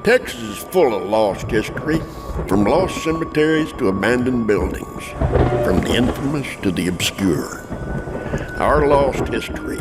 Texas is full of lost history, from lost cemeteries to abandoned buildings, from the infamous to the obscure. Our lost history.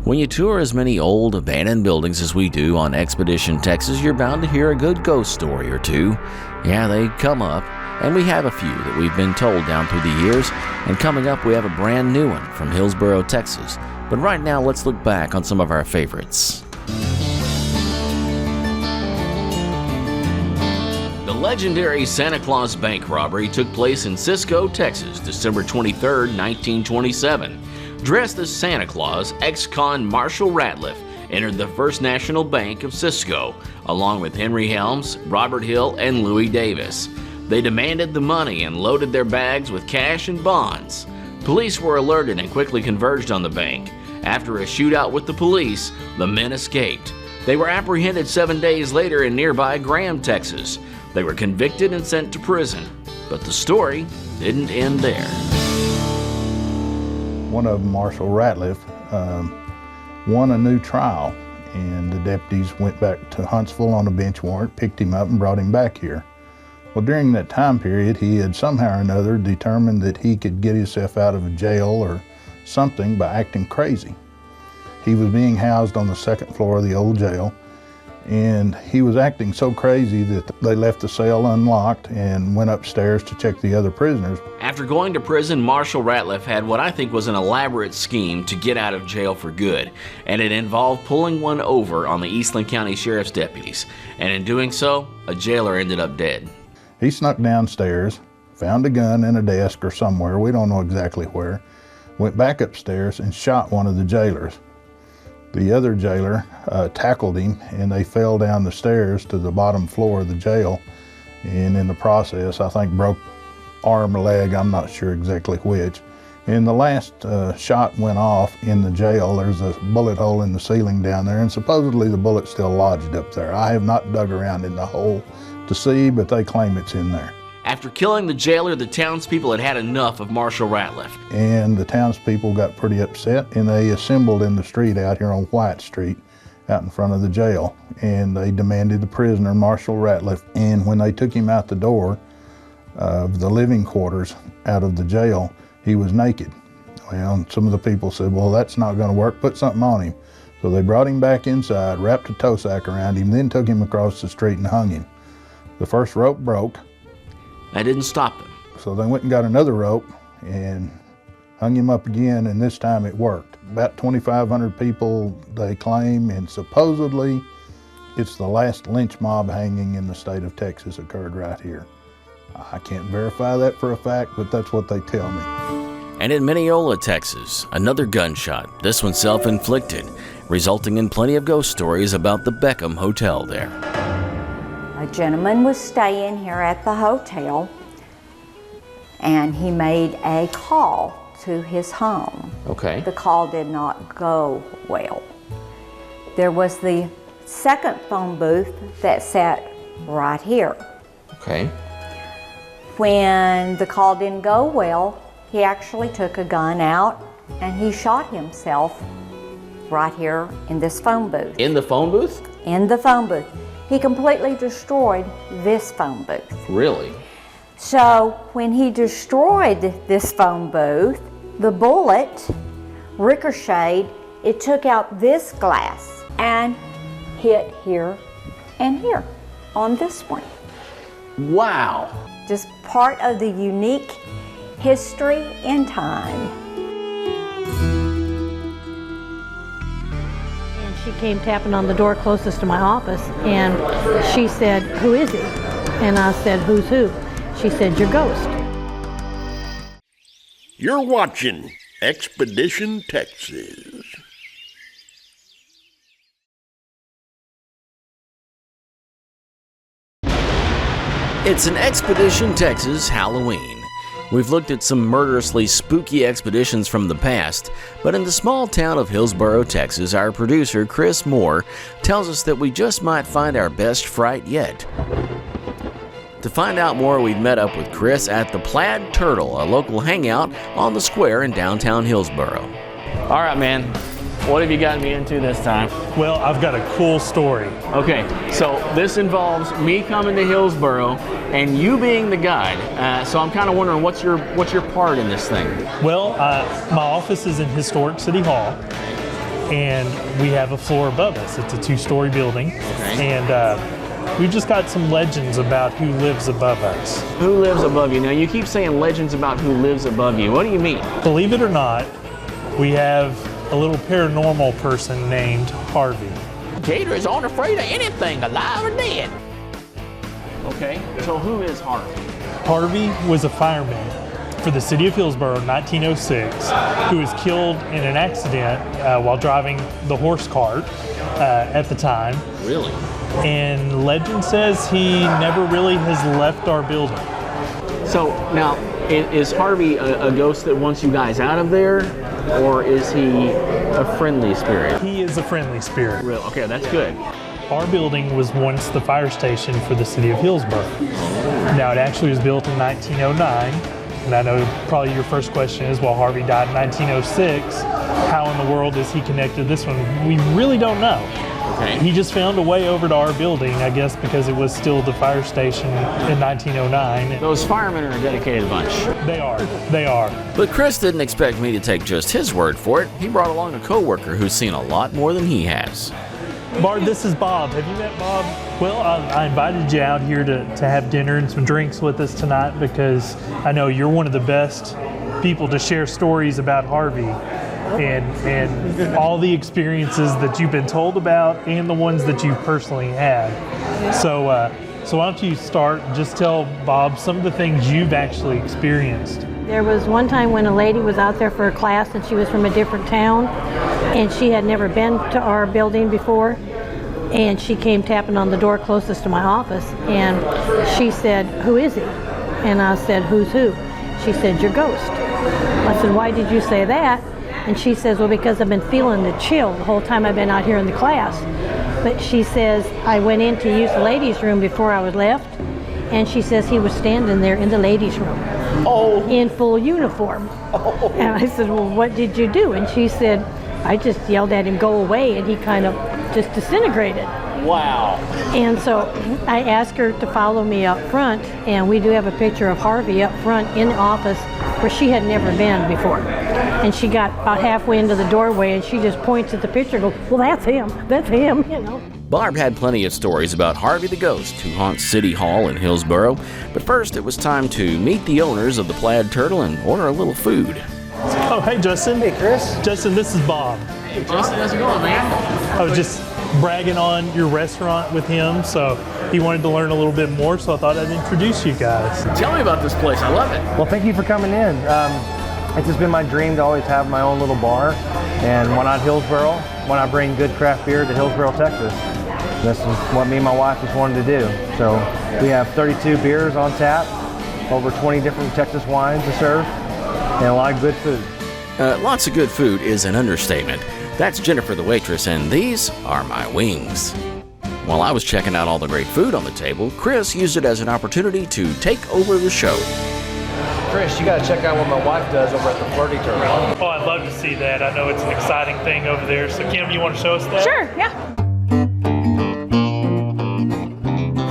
When you tour as many old, abandoned buildings as we do on Expedition Texas, you're bound to hear a good ghost story or two. Yeah, they come up, and we have a few that we've been told down through the years, and coming up we have a brand new one from Hillsboro, Texas. But right now, let's look back on some of our favorites. The legendary Santa Claus Bank robbery took place in Cisco, Texas, December 23, 1927. Dressed as Santa Claus, ex-con Marshall Ratliff entered the First National Bank of Cisco, along with Henry Helms, Robert Hill, and Louis Davis. They demanded the money and loaded their bags with cash and bonds. Police were alerted and quickly converged on the bank. After a shootout with the police, the men escaped. They were apprehended 7 days later in nearby Graham, Texas. They were convicted and sent to prison. But the story didn't end there. One of them, Marshall Ratliff, won a new trial, and the deputies went back to Huntsville on a bench warrant, picked him up and brought him back here. Well, during that time period, he had somehow or another determined that he could get himself out of a jail or something by acting crazy. He was being housed on the second floor of the old jail, and he was acting so crazy that they left the cell unlocked and went upstairs to check the other prisoners. After going to prison, Marshall Ratliff had what I think was an elaborate scheme to get out of jail for good, and it involved pulling one over on the Eastland County Sheriff's deputies, and in doing so, a jailer ended up dead. He snuck downstairs, found a gun in a desk or somewhere, we don't know exactly where, went back upstairs and shot one of the jailers. The other jailer tackled him, and they fell down the stairs to the bottom floor of the jail, and in the process, I think broke arm or leg, I'm not sure exactly which. And the last shot went off in the jail. There's a bullet hole in the ceiling down there, and supposedly the bullet's still lodged up there. I have not dug around in the hole to see, but they claim it's in there. After killing the jailer, the townspeople had had enough of Marshall Ratliff. And the townspeople got pretty upset, and they assembled in the street out here on White Street, out in front of the jail. And they demanded the prisoner, Marshall Ratliff. And when they took him out the door of the living quarters out of the jail, he was naked. Well, some of the people said, well, that's not going to work, put something on him. So they brought him back inside, wrapped a tow sack around him, then took him across the street and hung him. The first rope broke. That didn't stop him. So they went and got another rope and hung him up again, and this time it worked. About 2,500 people, they claim, and supposedly it's the last lynch mob hanging in the state of Texas occurred right here. I can't verify that for a fact, but that's what they tell me. And in Mineola, Texas, another gunshot, this one self-inflicted, resulting in plenty of ghost stories about the Beckham Hotel there. A gentleman was staying here at the hotel, and he made a call to his home. Okay. The call did not go well. There was the second phone booth that sat right here. Okay. When the call didn't go well, he actually took a gun out and he shot himself right here in this phone booth. In the phone booth? In the phone booth. He completely destroyed this phone booth. Really? So when he destroyed this phone booth, the bullet ricocheted, it took out this glass and hit here and here on this one. Wow. Just part of the unique history in time. She came tapping on the door closest to my office, and she said, "Who is he?" And I said, "Who's who?" She said, "Your ghost." You're watching Expedition Texas. It's an Expedition Texas Halloween. We've looked at some murderously spooky expeditions from the past, but in the small town of Hillsboro, Texas, our producer, Chris Moore, tells us that we just might find our best fright yet. To find out more, we've met up with Chris at the Plaid Turtle, a local hangout on the square in downtown Hillsboro. All right, man. What have you gotten me into this time? Well, I've got a cool story. Okay, so this involves me coming to Hillsboro and you being the guide. So I'm kind of wondering what's your part in this thing? Well, my office is in Historic City Hall, and we have a floor above us. It's a 2-story building, and we've just got some legends about who lives above us. Who lives above you? Now, you keep saying legends about who lives above you. What do you mean? Believe it or not, we have a little paranormal person named Harvey. Gators aren't afraid of anything, alive or dead. Okay, so who is Harvey? Harvey was a fireman for the city of Hillsboro in 1906 who was killed in an accident while driving the horse cart at the time. Really? And legend says he never really has left our building. So now, is Harvey a ghost that wants you guys out of there, or is he a friendly spirit? He is a friendly spirit. Real? Okay, that's good. Our building was once the fire station for the city of Hillsboro. Now, it actually was built in 1909, and I know probably your first question is, well, Harvey died in 1906. How in the world is he connected to this one? We really don't know. Okay. He just found a way over to our building, I guess, because it was still the fire station in 1909. Those firemen are a dedicated bunch. They are. But Chris didn't expect me to take just his word for it. He brought along a coworker who's seen a lot more than he has. Bart, this is Bob. Have you met Bob? Well, I invited you out here to have dinner and some drinks with us tonight because I know you're one of the best people to share stories about Harvey and all the experiences that you've been told about and the ones that you've personally had. So why don't you start and just tell Bob some of the things you've actually experienced. There was one time when a lady was out there for a class and she was from a different town and she had never been to our building before, and she came tapping on the door closest to my office and she said, "Who is he?" And I said, "Who's who?" She said, "Your ghost." I said, "Why did you say that?" And she says, "Well, because I've been feeling the chill the whole time I've been out here in the class." But she says, "I went in to use the ladies' room before I was left," and she says he was standing there in the ladies' room. Oh. In full uniform. Oh. And I said, "Well, what did you do?" And she said, "I just yelled at him, 'Go away,' and he kind of just disintegrated." Wow. And so I asked her to follow me up front, and we do have a picture of Harvey up front in the office where she had never been before. And she got about halfway into the doorway and she just points at the picture and goes, "Well, that's him, you know." Barb had plenty of stories about Harvey the Ghost, who haunts City Hall in Hillsboro. But first, it was time to meet the owners of the Plaid Turtle and order a little food. Oh, hey, Justin. Hey, Chris. Justin, this is Bob. Hey, Justin, how's it going, man? I was just bragging on your restaurant with him, so he wanted to learn a little bit more, so I thought I'd introduce you guys. Tell me about this place. I love it. Well, thank you for coming in. It's just been my dream to always have my own little bar, and why not Hillsboro? Why not bring good craft beer to Hillsboro, Texas? This is what me and my wife just wanted to do. So we have 32 beers on tap, over 20 different Texas wines to serve, and a lot of good food. Lots of good food is an understatement. That's Jennifer the waitress, and these are my wings. While I was checking out all the great food on the table, Chris used it as an opportunity to take over the show. Chris, you got to check out what my wife does over at the Flirty Turtle. Oh, I'd love to see that. I know it's an exciting thing over there. So Kim, you want to show us that? Sure, yeah.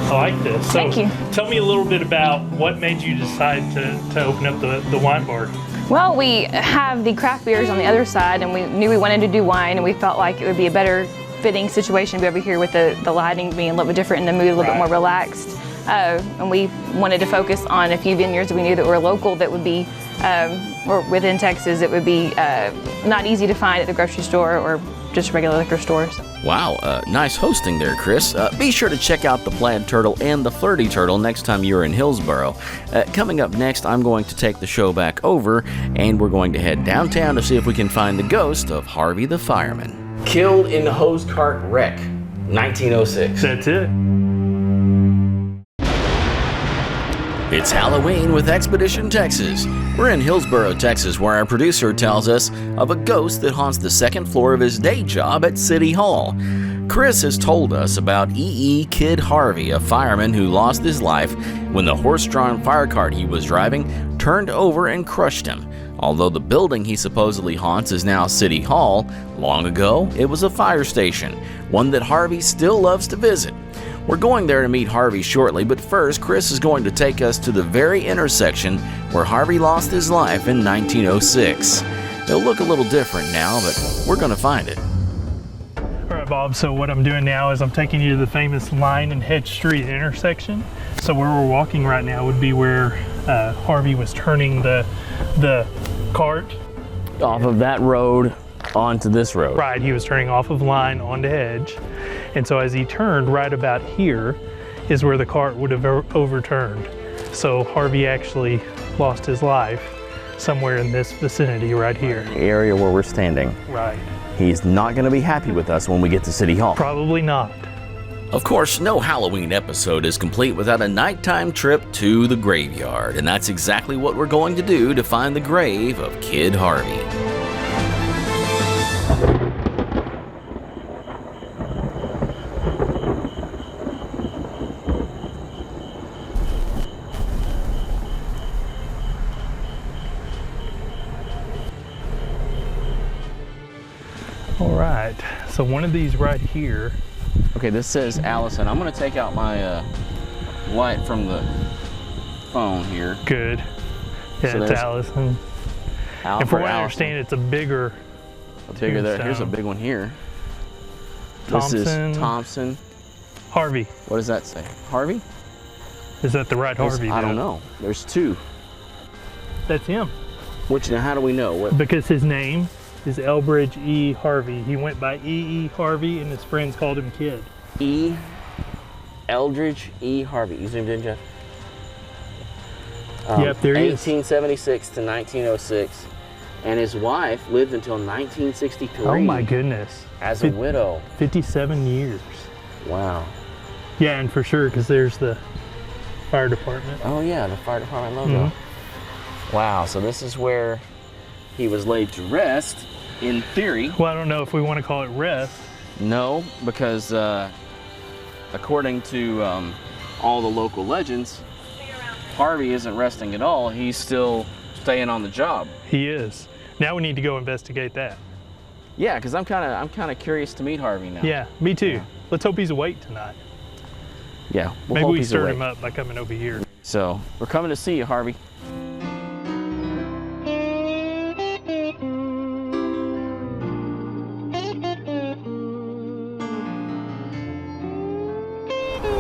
I like this. So Thank you. Tell me a little bit about what made you decide to open up the wine bar. Well, we have the craft beers on the other side, and we knew we wanted to do wine, and we felt like it would be a better fitting situation to be over here with the lighting being a little bit different and the mood a little bit more relaxed. And we wanted to focus on a few vineyards that we knew that were local, that would be, or within Texas, it would be not easy to find at the grocery store or just regular liquor stores. Wow, nice hosting there, Chris. Be sure to check out the Plaid Turtle and the Flirty Turtle next time you're in Hillsboro. Coming up next, I'm going to take the show back over, and we're going to head downtown to see if we can find the ghost of Harvey the fireman. Killed in the hose cart wreck, 1906. That's it. It's Halloween with Expedition Texas. We're in Hillsboro, Texas, where our producer tells us of a ghost that haunts the second floor of his day job at City Hall. Chris has told us about Kid Harvey, a fireman who lost his life when the horse-drawn fire cart he was driving turned over and crushed him. Although the building he supposedly haunts is now City Hall, long ago it was a fire station, one that Harvey still loves to visit. We're going there to meet Harvey shortly, but first Chris is going to take us to the very intersection where Harvey lost his life in 1906. It'll look a little different now, but we're going to find it. All right, Bob, so what I'm doing now is I'm taking you to the famous Line and Hedge Street intersection. So where we're walking right now would be where Harvey was turning the cart Off of that road onto this road. Right, he was turning off of Line onto Hedge. And so as he turned, right about here is where the cart would have overturned. So Harvey actually lost his life somewhere in this vicinity right here. The area where we're standing. Right. He's not going to be happy with us when we get to City Hall. Probably not. Of course, no Halloween episode is complete without a nighttime trip to the graveyard, and that's exactly what we're going to do to find the grave of Kid Harvey. All right, so one of these right here. Okay, this says Allison. I'm going to take out my light from the phone here. Good. Yeah, So it's Allison. And from what I understand, it's a bigger there. Here's a tombstone. big one here. Thompson. This is Thompson. Harvey. What does that say? Harvey? Is that the right Harvey? I don't then? know. There's two. That's him. Which, now how do we know? What? Because his name is Elbridge E. Harvey. He went by E. Harvey, and his friends called him Kid. Eldridge E. Harvey. You zoomed in, Jeff? Yep, there he is. 1876 to 1906. And his wife lived until 1963. Oh my goodness. As a widow. 57 years. Wow. Yeah, and for sure, because there's the fire department. Oh yeah, the fire department logo. Wow, so this is where he was laid to rest, in theory. Well, I don't know if we want to call it rest. No, because according to all the local legends, Harvey isn't resting at all. He's still staying on the job. He is. Now we need to go investigate that. Yeah, because I'm kind of curious to meet Harvey now. Yeah, me too. Let's hope he's awake tonight. Yeah, maybe we stirred him up by coming over here. So we're coming to see you, Harvey.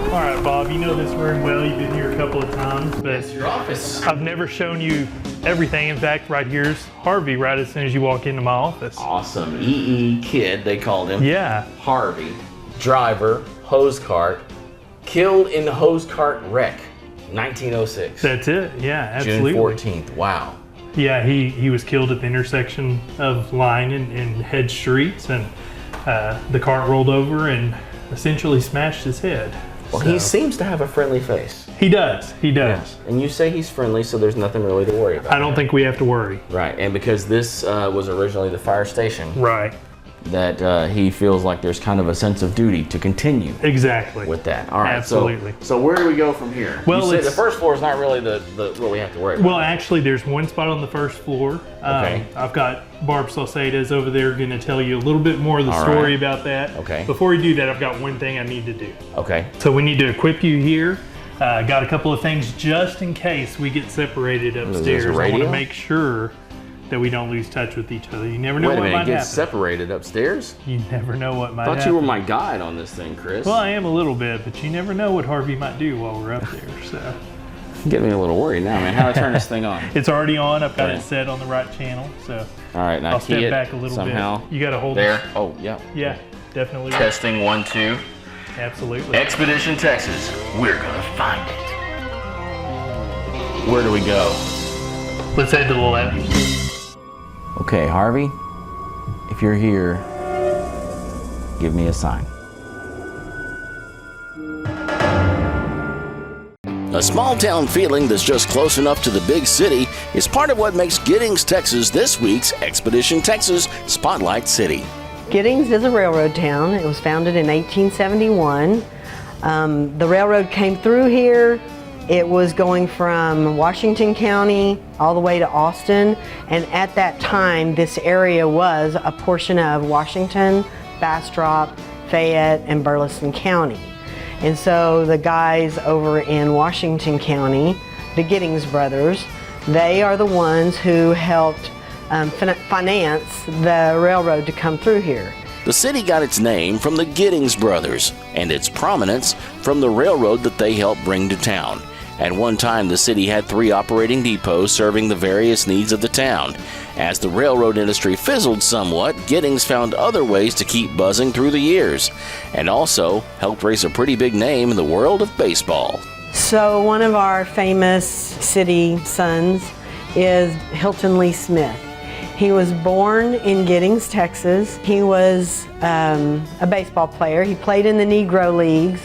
All right, Bob, you know this room well. You've been here a couple of times, but It's your office. I've never shown you everything. In fact, right here's Harvey right as soon as you walk into my office. Awesome. Kid, they called him. Yeah. Harvey, driver, hose cart, killed in the hose cart wreck, 1906. That's it. Yeah, absolutely. June 14th. Wow. Yeah, he was killed at the intersection of Line and Hedge Streets, and the cart rolled over and essentially smashed his head. Well, So- he seems to have a friendly face. He does. He does. And you say he's friendly, so there's nothing really to worry about. I don't think we have to worry. Right, and because this was originally the fire station, Right. that he feels like there's kind of a sense of duty to continue Exactly. with that. All right, Absolutely. So where do we go from here? Well, You said it's- the first floor is not really the what we have to worry about. Well, actually, there's one spot on the first floor. Okay. I've got Barb Salceda's over there going to tell you a little bit more of the All story right. about that. Okay. Before we do that, I've got one thing I need to do. Okay. So we need to equip you here. Got a couple of things just in case we get separated upstairs. I want radio? to make sure that we don't lose touch with each other. You never know Wait a what minute, might get happen. separated upstars? You never know what might I thought happen. you were my guide on this thing, Chris. Well, I am a little bit, but you never know what Harvey might do while we're up there. So Get me a little worried now, man. How do I turn this thing on? it's already on. I've got Okay. it set on the right channel. So All right, now I'll key step it back a little somehow. bit. You got to hold There. it. Oh, yeah. Yeah, definitely. Testing 1, 2. Absolutely. Expedition Texas. We're gonna find it. Where do we go? Let's head to the left. Okay, Harvey, if you're here, give me a sign. A small-town feeling that's just close enough to the big city is part of what makes Giddings, Texas this week's Expedition Texas Spotlight City. Giddings is a railroad town. It was founded in 1871. The railroad came through here. It was going from Washington County all the way to Austin, and at that time this area was a portion of Washington, Bastrop, Fayette, and Burleson County. And so the guys over in Washington County, the Giddings brothers, they are the ones who helped finance the railroad to come through here. The city got its name from the Giddings brothers and its prominence from the railroad that they helped bring to town. At one time, the city had 3 operating depots serving the various needs of the town. As the railroad industry fizzled somewhat, Giddings found other ways to keep buzzing through the years, and also helped raise a pretty big name in the world of baseball. So one of our famous city sons is Hilton Lee Smith. He was born in Giddings, Texas. He was a baseball player. He played in the Negro Leagues.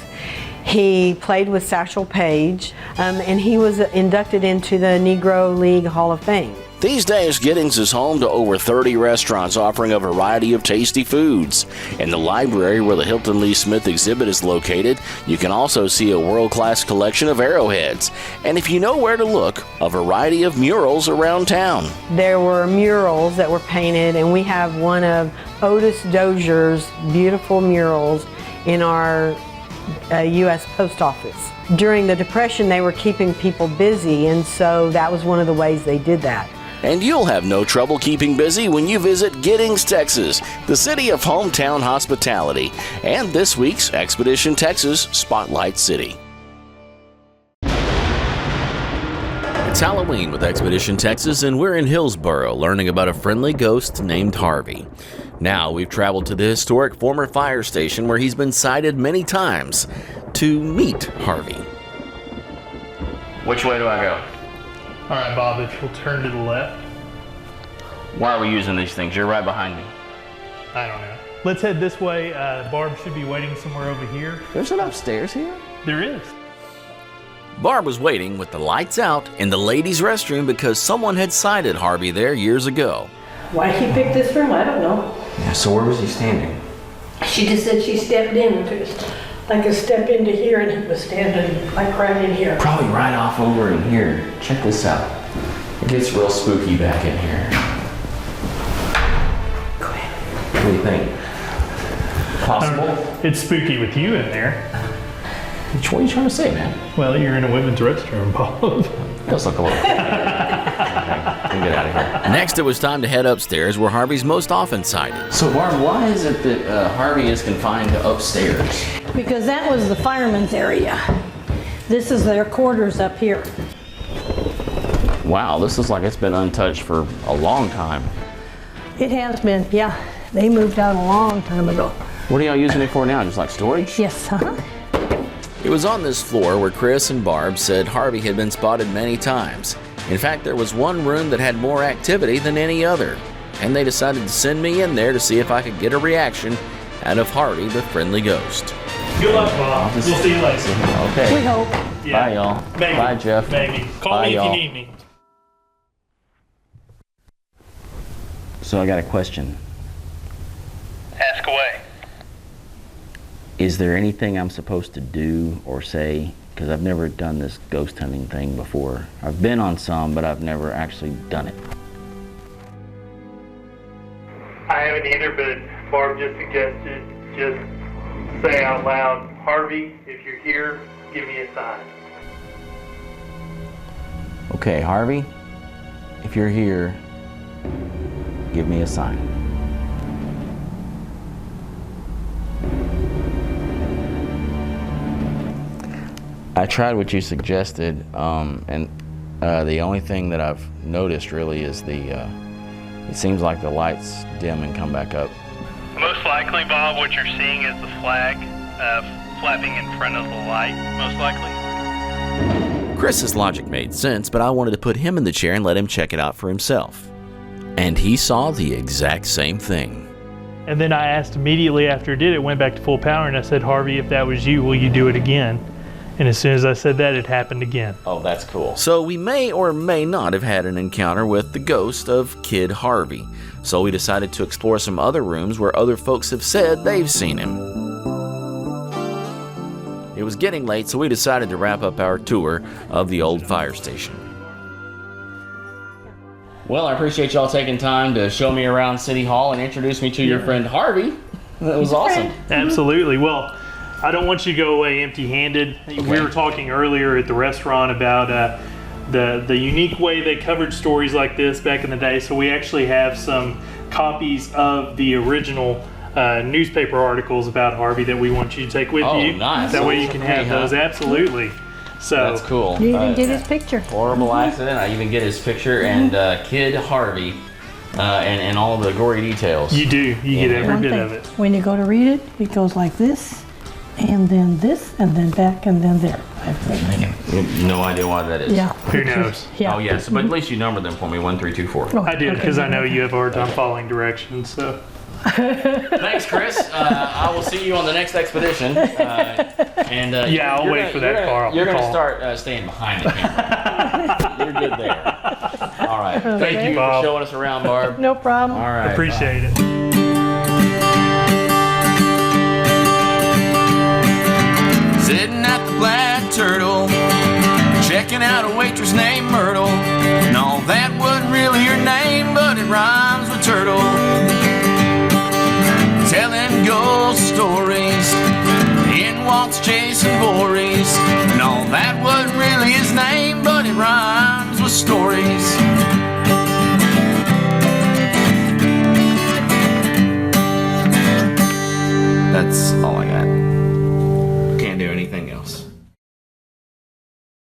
He played with Satchel Paige, and he was inducted into the Negro League Hall of Fame. These days, Giddings is home to over 30 restaurants offering a variety of tasty foods. In the library where the Hilton Lee Smith exhibit is located, you can also see a world-class collection of arrowheads. And if you know where to look, a variety of murals around town. There were murals that were painted, and we have one of Otis Dozier's beautiful murals in our U.S. Post Office. During the Depression, they were keeping people busy, and so that was one of the ways they did that. And you'll have no trouble keeping busy when you visit Giddings, Texas, the city of hometown hospitality, and this week's Expedition Texas Spotlight City. It's Halloween with Expedition Texas, and we're in Hillsboro learning about a friendly ghost named Harvey. Now we've traveled to the historic former fire station where he's been sighted many times to meet Harvey. Which way do I go? All right, Bob, if you'll turn to the left. Why are we using these things? You're right behind me. I don't know. Let's head this way. Barb should be waiting somewhere over here. There's an upstairs here? There is. Barb was waiting with the lights out in the ladies' restroom because someone had sighted Harvey there years ago. Why she picked this room, I don't know. Yeah, so where was he standing? She just said she stepped in and took like a step into here, and he was standing like right in here. Probably right off over in here. Check this out. It gets real spooky back in here. Go ahead. What do you think? Possible? It's spooky with you in there. What are you trying to say, man? Well, you're in a women's restroom, Bob. Let's look a little. Okay, get out of here. Next, it was time to head upstairs where Harvey's most often sighted. So, Barb, why is it that Harvey is confined to upstairs? Because that was the fireman's area. This is their quarters up here. Wow, this looks like it's been untouched for a long time. It has been, yeah. They moved out a long time ago. What are y'all using it for now? Just like storage? Yes, It was on this floor where Chris and Barb said Harvey had been spotted many times. In fact, there was one room that had more activity than any other, and they decided to send me in there to see if I could get a reaction out of Harvey, the friendly ghost. Good luck, Bob. We'll see you later. Okay. we hope. Yeah. Bye, y'all. Maybe. Bye, Jeff. Maybe. Call Bye, me if y'all. you need me. So I got a question. Ask away. Is there anything I'm supposed to do or say? Because I've never done this ghost hunting thing before. I've been on some, but I've never actually done it. I haven't either, but Barb just suggested just say out loud, Harvey, if you're here, give me a sign. Okay, Harvey, if you're here, give me a sign. I tried what you suggested, and the only thing that I've noticed really is it seems like the lights dim and come back up. Most likely, Bob, what you're seeing is the flag flapping in front of the light, most likely. Chris's logic made sense, but I wanted to put him in the chair and let him check it out for himself. And he saw the exact same thing. And then I asked immediately after it did, it went back to full power, and I said, Harvey, if that was you, will you do it again? And as soon as I said that, it happened again. Oh, that's cool. So we may or may not have had an encounter with the ghost of Kid Harvey. So we decided to explore some other rooms where other folks have said they've seen him. It was getting late, so we decided to wrap up our tour of the old fire station. Well, I appreciate y'all taking time to show me around City Hall and introduce me to your friend Harvey. That was awesome. Absolutely. Well, I don't want you to go away empty-handed. Okay. We were talking earlier at the restaurant about the unique way they covered stories like this back in the day. So we actually have some copies of the original newspaper articles about Harvey that we want you to take with you. Nice. That way you can have those. Absolutely. So that's cool. You even get his picture. Horrible accident. I even get his picture and Kid Harvey and all of the gory details. You do. You get every bit of it. When you go to read it, it goes like this, and then this, and then back, and then there. No idea why that is. Yeah. Who knows? Yeah. Oh, yes. But at least you numbered them for me, 1, 3, 2, 4. I did, because I know you have a hard time following directions, so. Thanks, Chris. I will see you on the next expedition. Yeah, I'll wait for that car. You're going to start staying behind the camera. You're good there. All right. Thank you, Bob, for showing us around, Barb. No problem. All right. Appreciate it. Sitting at the Black Turtle, checking out a waitress named Myrtle. No, that wasn't really her name, but it rhymes with turtle. Telling ghost stories in walks chasing Voorhees. No, that was